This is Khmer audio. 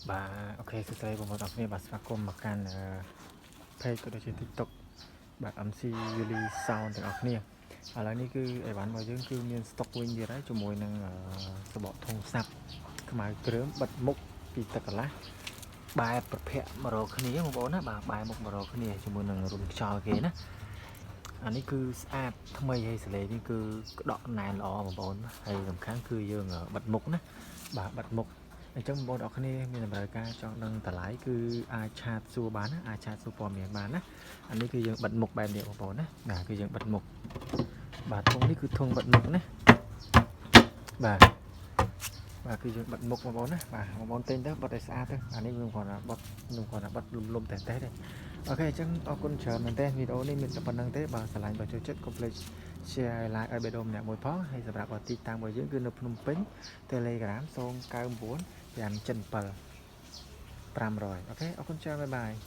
Bà ok sẽ thấy một đọc này bà sẽ cùng một can page của trên TikTok bà MC Yuli Sound ទាំងអស់គ្នាឥឡូវនេះគឺអីវ៉ាន់របស់យើងគឺមាន stock វិញទៀតហើយជាមួយនឹងសបកធុងសាប់ខ្មៅគ្រឿងបិទមុខពីទឹកកន្លះបែបប្រភេទមករកគ្នាបងប្អូនណាបាទបែបមុខមករកគ្នាជាមួយនឹងរុំខ្យល់គេណាអានេះគឺស្អាតថ្មីហើយសលេងនេះគឺក្តក់ណែនល្អបងប្អូនហើយសំខាន់គឺយើងបិទមុខណាបាទបិទមុខអញ្ចឹងបងប្អូនអរគ្នាមានតម្រូវការចង់ដឹងតម្លៃគឺអាចឆាតសួរបានណាអាចឆាតសួរព័ត៌មានបានណាអានេះគឺយើងបិទមុខបែបនេះបងប្អូនណាបាទគឺយើងបិទមុខបាទធុងនេះគឺធុងបិទមុខណាបាទបាទគឺយើងបិទមុខបងប្អូនណាបាទបងប្អូនទិញទៅបិទឲ្យស្អាតទៅអានេះខ្ញុំគ្រាន់តែបិទលុំតែទេអូខេអញ្ចឹងអរគុណច្រើនមែនទែនវីដេអូនេះមានតែប៉ុណ្្នឹងទេបើឆ្លាញ់បើចូលចិត្តកុំភ្លេច share like ឲ្យបេដុំម្នាក់មួយផងហើយសម្រាប់ទីតាំងរបស់យើងគឺនៅភ្នំពេញ Telegram 099 577 500អូខេអរគុណច្រើនបាយបាយ